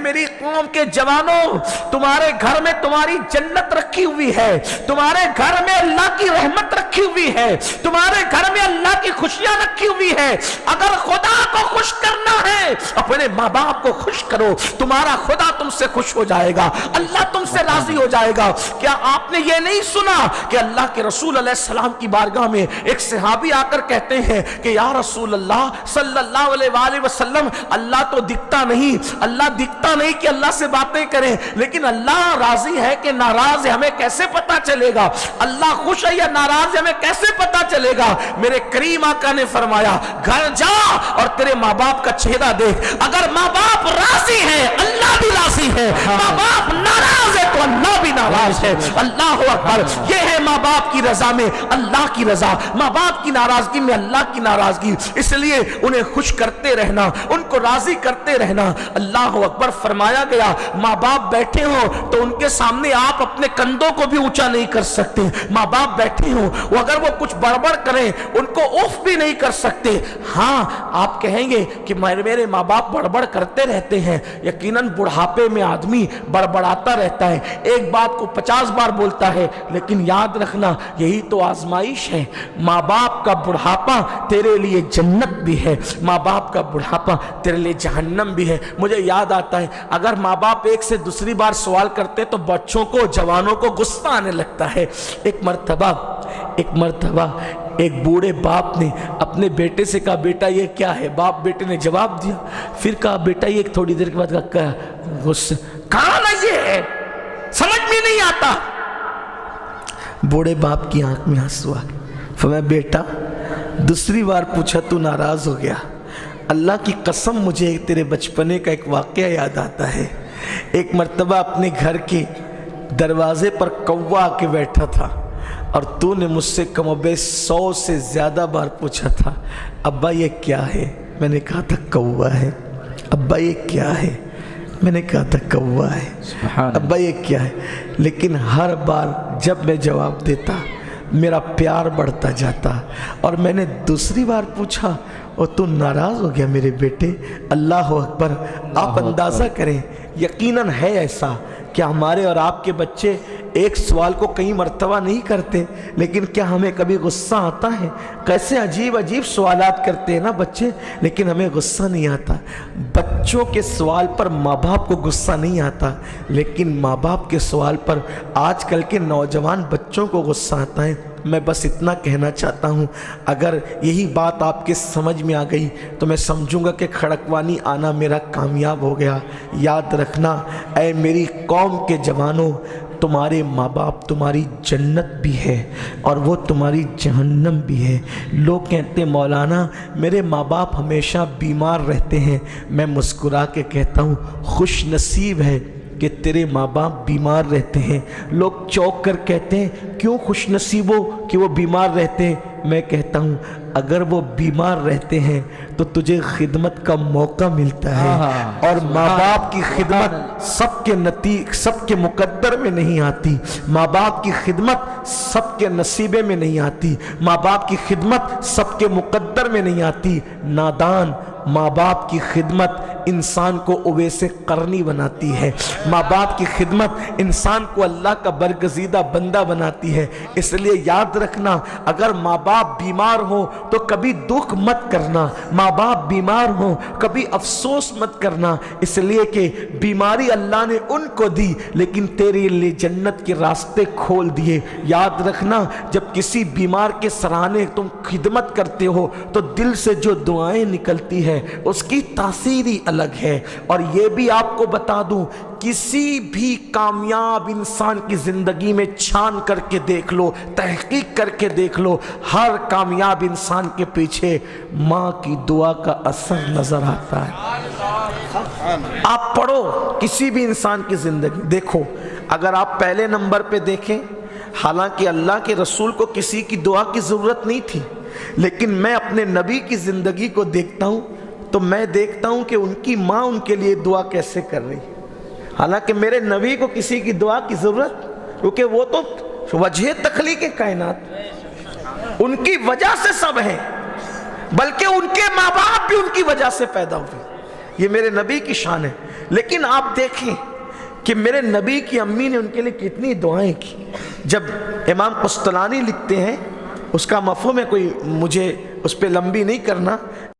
میری قوم کے جوانوں، تمہارے گھر میں تمہاری جنت رکھی ہوئی ہے، تمہارے گھر میں اللہ کی رحمت رکھی ہوئی ہے، تمہارے گھر میں اللہ کی خوشیاں رکھی ہوئی ہے۔ اگر خدا کو خوش کرنا ہے اپنے ماں باپ کو خوش کرو، تمہارا خدا تم سے خوش ہو جائے گا، اللہ تم سے راضی ہو جائے گا۔ کیا آپ نے یہ نہیں سنا کہ اللہ کے رسول علیہ السلام کی بارگاہ میں ایک صحابی آ کر کہتے ہیں کہ یا رسول اللہ صلی اللہ علیہ وآلہ وسلم، اللہ تو دکھتا نہیں، اللہ دکھتا نہیں کہ اللہ سے باتیں کریں، لیکن اللہ راضی ہے کہ ناراض ہے ہمیں کیسے پتا چلے گا؟ اللہ خوش ہے یا ناراض ہے ہمیں کیسے پتا چلے گا؟ میرے کریم آقا نے فرمایا گھر جا اور تیرے ماں باپ کا چہرہ دیکھ، اگر ماں باپ راضی ہیں اللہ بھی راضی ہے، ماں باپ ناراض ہے تو اللہ بھی ناراض ہے۔ اللہ اکبر، یہ ہے ماں باپ کی رضا میں اللہ کی رضا، ماں باپ کی ناراضگی میں اللہ کی ناراضگی۔ اس لیے انہیں خوش کرتے رہنا، ان کو راضی کرتے رہنا۔ اللہ اکبر، فرمایا گیا ماں باپ بیٹھے ہوں تو ان کے سامنے آپ اپنے کندھوں کو بھی اونچا نہیں کر سکتے۔ ماں باپ بیٹھے ہوں وہ اگر وہ کچھ بڑبڑ کریں ان کو اوف بھی نہیں کر سکتے۔ ہاں آپ کہیں گے کہ میرے ماں باپ بڑبڑ کرتے رہتے ہیں، یقیناً بڑھاپے میں آدمی بڑبڑاتا رہتا ہے، ایک بات کو 50 بار بولتا ہے، لیکن یاد رکھنا یہی تو آزمائش ہے۔ ماں باپ کا بڑھاپا تیرے لیے جنت بھی ہے، ماں باپ کا بڑھاپا تیرے لیے جہنم بھی ہے۔ مجھے یاد آتا ہے اگر ماں باپ ایک سے دوسری بار سوال کرتے تو بچوں کو، جوانوں کو غصہ آنے لگتا ہے۔ ایک مرتبہ ایک بوڑھے باپ نے اپنے بیٹے سے کہا بیٹا یہ کیا ہے؟ باپ بیٹے نے جواب دیا، پھر کہا بیٹا یہ، تھوڑی دیر کے بعد کہا غصہ، کہا نا یہ ہے، سمجھ میں نہیں آتا۔ بوڑھے باپ کی آنکھ میں آنسو آ گئے، فرمایا بیٹا دوسری بار پوچھا تو ناراض ہو گیا، اللہ کی قسم مجھے تیرے بچپنے کا ایک واقعہ یاد آتا ہے۔ ایک مرتبہ اپنے گھر کے دروازے پر کوا آ کے بیٹھا تھا اور تو نے مجھ سے کم و بیش 100 سے زیادہ بار پوچھا تھا ابا یہ کیا ہے؟ میں نے کہا تھا کوا ہے۔ ابا یہ کیا ہے؟ میں نے کہا تھا کوا ہے۔ ابا یہ کیا ہے؟ لیکن ہر بار جب میں جواب دیتا میرا پیار بڑھتا جاتا، اور میں نے دوسری بار پوچھا اور تو ناراض ہو گیا میرے بیٹے۔ اللہ اکبر، آپ اندازہ کریں، یقیناً ہے ایسا کہ ہمارے اور آپ کے بچے ایک سوال کو کئی مرتبہ نہیں کرتے، لیکن کیا ہمیں کبھی غصہ آتا ہے؟ کیسے عجیب عجیب سوالات کرتے ہیں نا بچے، لیکن ہمیں غصہ نہیں آتا۔ بچوں کے سوال پر ماں باپ کو غصہ نہیں آتا، لیکن ماں باپ کے سوال پر آج کل کے نوجوان بچوں کو غصہ آتا ہے۔ میں بس اتنا کہنا چاہتا ہوں، اگر یہی بات آپ کے سمجھ میں آ گئی تو میں سمجھوں گا کہ کھڑکوانی آنا میرا کامیاب ہو گیا۔ یاد رکھنا اے میری قوم کے جوانوں، تمہارے ماں باپ تمہاری جنت بھی ہے اور وہ تمہاری جہنم بھی ہے۔ لوگ کہتے ہیں مولانا میرے ماں باپ ہمیشہ بیمار رہتے ہیں، میں مسکرا کے کہتا ہوں خوش نصیب ہے کہ تیرے ماں باپ بیمار رہتے ہیں۔ لوگ چوک کر کہتے ہیں کیوں خوش نصیب ہو کہ وہ بیمار رہتے ہیں؟ میں کہتا ہوں اگر وہ بیمار رہتے ہیں تو تجھے خدمت کا موقع ملتا ہے، اور ماں باپ کی خدمت سب کے مقدر میں نہیں آتی، ماں باپ کی خدمت سب کے نصیبے میں نہیں آتی، ماں باپ کی خدمت سب کے مقدر میں نہیں آتی۔ نادان ماں باپ کی خدمت انسان کو اویس قرنی بناتی ہے، ماں باپ کی خدمت انسان کو اللہ کا برگزیدہ بندہ بناتی ہے۔ اس لیے یاد رکھنا اگر ماں باپ بیمار ہو تو کبھی دکھ مت کرنا، ماں باپ بیمار ہو کبھی افسوس مت کرنا، اس لیے کہ بیماری اللہ نے ان کو دی لیکن تیرے لیے جنت کے راستے کھول دیے۔ یاد رکھنا جب کسی بیمار کے سرانے تم خدمت کرتے ہو تو دل سے جو دعائیں نکلتی ہے اس کی تاثیر ہی الگ ہے۔ اور یہ بھی آپ کو بتا دوں، کسی بھی کامیاب انسان کی زندگی میں چھان کر کے دیکھ لو، تحقیق کر کے دیکھ لو، ہر کامیاب انسان کے پیچھے ماں کی دعا کا اثر نظر آتا ہے۔ آپ پڑھو کسی بھی انسان کی زندگی دیکھو، اگر آپ پہلے نمبر پہ دیکھیں، حالانکہ اللہ کے رسول کو کسی کی دعا کی ضرورت نہیں تھی، لیکن میں اپنے نبی کی زندگی کو دیکھتا ہوں تو میں دیکھتا ہوں کہ ان کی ماں ان کے لیے دعا کیسے کر رہی۔ حالانکہ میرے نبی کو کسی کی دعا کی ضرورت، کیونکہ وہ تو وجہ تخلیق کائنات، ان کی وجہ سے سب ہیں، بلکہ ان کے ماں باپ بھی ان کی وجہ سے پیدا ہوئے۔ یہ میرے نبی کی شان ہے۔ لیکن آپ دیکھیں کہ میرے نبی کی امی نے ان کے لیے کتنی دعائیں کی۔ جب امام قسطلانی لکھتے ہیں، اس کا مفہوم ہے، کوئی مجھے اس پہ لمبی نہیں کرنا،